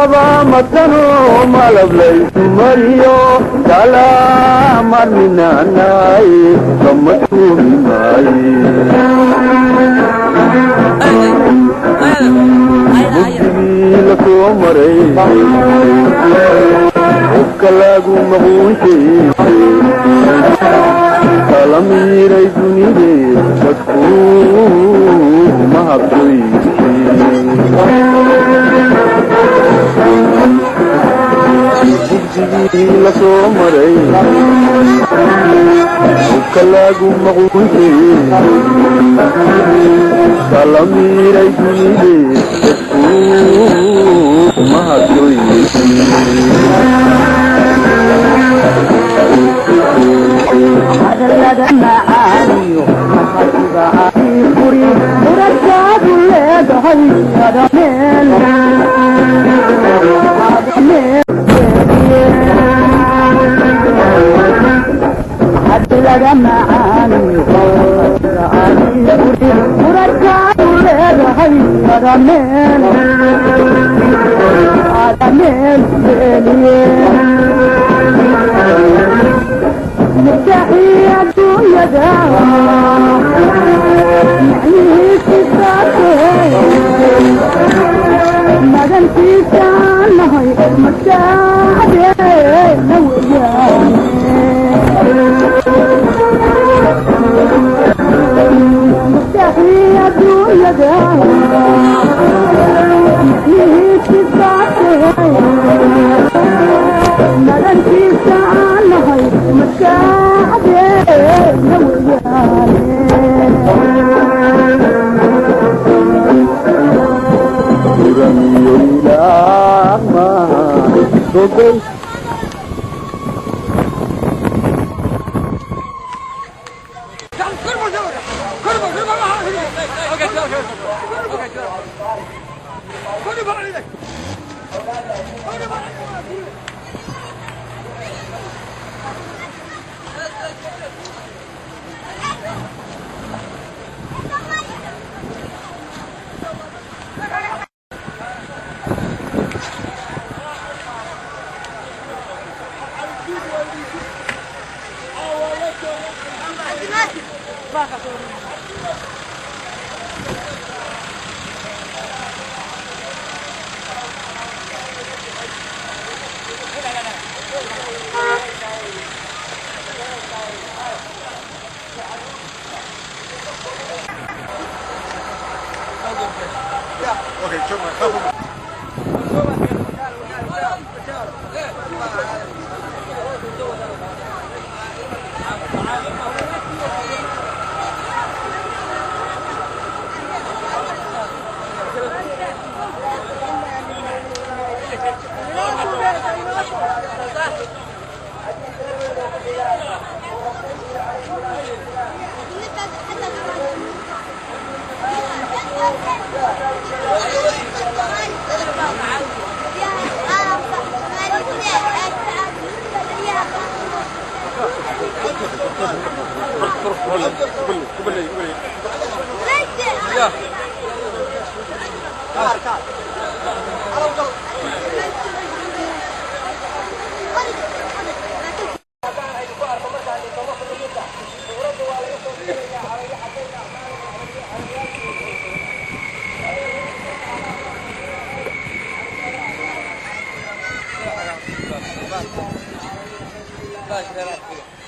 laba matano malab laysu mariyo kala marminanay kama tuminay mugdigii la soo maray qofka lagu maquunshay kala miiray dunidee dadku mahadsoysay mugdigii la soo maray qofka lagu maquunshay kala miiray dunidee dadku mahadsoysay هذا معاني وحسب عيبوري ورجاد ولاد هذا من هذا معاني وحسب عيبوري ورجاد ولاد هذا من مستحيل يدا نعيش الساعتين ما دمت سنة مستعدين نوياني مستحيل يدا نعيش الساعتين ما دمت سنة مستعدين نوياني ورمي الله ما صدق باش